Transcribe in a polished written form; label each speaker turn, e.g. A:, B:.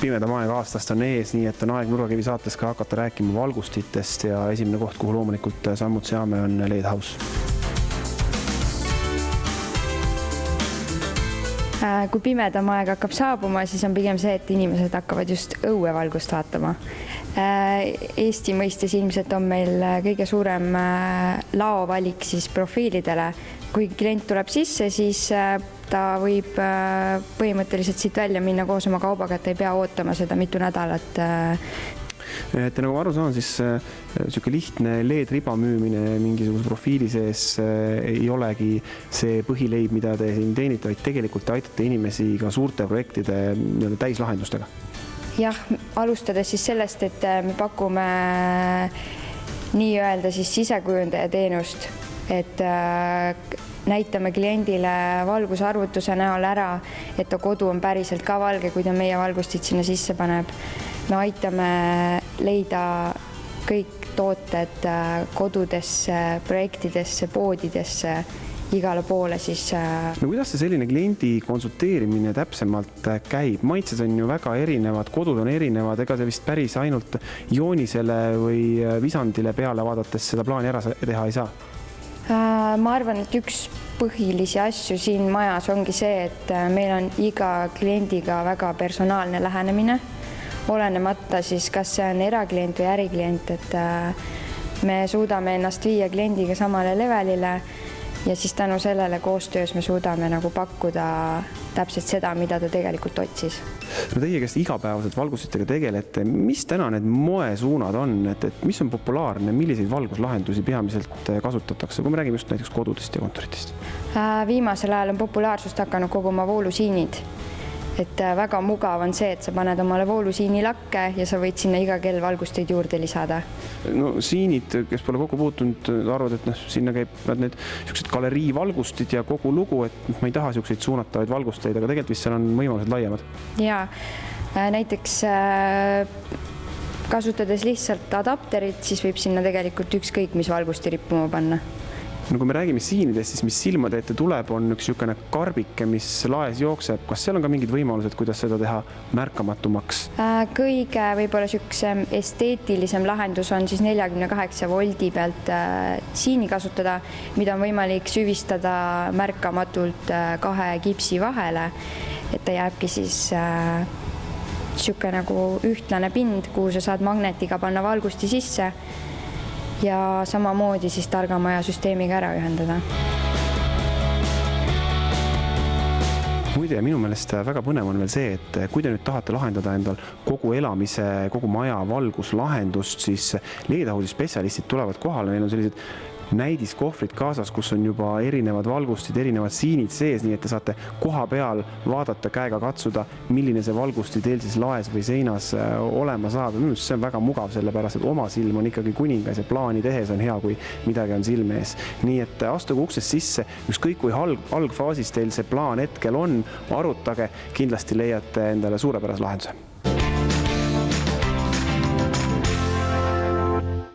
A: pimedam aeg aastast on ees, nii et on aeg Nurgakivi saates ka hakata rääkima valgustitest ja esimene koht, kuhu loomulikult sammud seame, on LED House.
B: Kui pimedam aeg hakkab saabuma, siis on pigem see, et inimesed hakkavad just õuevalgust vaatama. Eesti mõistes ilmselt on meil kõige suurem laovalik siis profiilidele. Kui klient tuleb sisse, siis ta võib põhimõtteliselt siit välja minna koos oma kaubaga, et ei pea ootama seda mitu nädalat.
A: Et nagu aru saan, siis selline lihtne LED-riba müümine mingisuguse profiili sees ei olegi see põhileib, mida te siin teenite, vaid tegelikult te aitate inimesi ka suurte projektide täislahendustega.
B: Jah, alustades siis sellest, et me pakume nii-öelda siis sisekujundaja teenust, et näitame kliendile valgusarvutuse näol ära, et ta kodu on päriselt ka valge, kui ta meie valgustit sinna sisse paneb. Me aitame leida kõik tooted kodudesse, projektidesse, poodidesse, igale poole siis.
A: No kuidas see selline kliendi konsulteerimine täpsemalt käib? Maitsed on ju väga erinevad, kodud on erinevad, ega see vist päris ainult joonisele või visandile peale vaadates seda plaani ära teha ei saa?
B: Ma arvan, et üks põhilisi asju siin majas ongi see, et meil on iga kliendiga väga personaalne lähenemine, olenemata siis, kas see on eraklient või äriklient, et me suudame ennast viia kliendiga samale levelile ja siis tänu sellele koostöös me suudame nagu pakkuda täpselt seda, mida ta tegelikult otsis.
A: No teie, kes igapäevaselt valgustitega tegelete, mis täna need moesuunad on, et mis on populaarne, milliseid valguslahendusi peamiselt kasutatakse, kui me räägime just näiteks kodudest ja kontoritest?
B: Viimasel ajal on populaarsust hakanud koguma voolusiinid. Et väga mugav on see, et sa paned omale voolusiini lakke ja sa võid sinna iga kell valgusteid juurde lisada.
A: No siinid, kes pole kokku puutunud, arvad, et sinna käivad need galerii valgustid ja kogu lugu, et ma ei taha selliseid suunatavaid valgusteid, aga tegelikult vist seal on võimalused laiemad.
B: Jaa, näiteks kasutades lihtsalt adapterit, siis võib sinna tegelikult ükskõik, mis valgusti rippuma panna.
A: No kui me räägime siinidest, siis mis silmade ette tuleb, on üks niisugune karbike, mis laes jookseb. Kas seal on ka mingid võimalused, kuidas seda teha märkamatumaks?
B: Kõige võib-olla niisugune esteetilisem lahendus on siis 48 voldi pealt siini kasutada, mida on võimalik süvistada märkamatult 2 kipsi vahele, et ta jääbki siis niisugune nagu ühtlane pind, kuhu sa saad magnetiga panna valgusti sisse ja samamoodi siis targamaja süsteemiga ära ühendada. Muide,
A: minu meelest väga põnev on veel see, et kui te nüüd tahate lahendada endal kogu elamise, kogu maja valguslahendust, siis LED House'i spetsialistid tulevad kohale, neil on sellised näidiskohvrid kaasas, kus on juba erinevad valgustid, erinevad siinid sees, nii et te saate koha peal vaadata, käega katsuda, milline see valgusti teil siis laes või seinas olema saab. Minu meelest see on väga mugav, sellepärast, et oma silm on ikkagi kuningas ja plaani tehes on hea, kui midagi on silme ees. Nii et astuge uksest sisse, ükskõik kui algfaasis teil see plaan hetkel on, arutage, kindlasti leiate endale suurepärase lahenduse.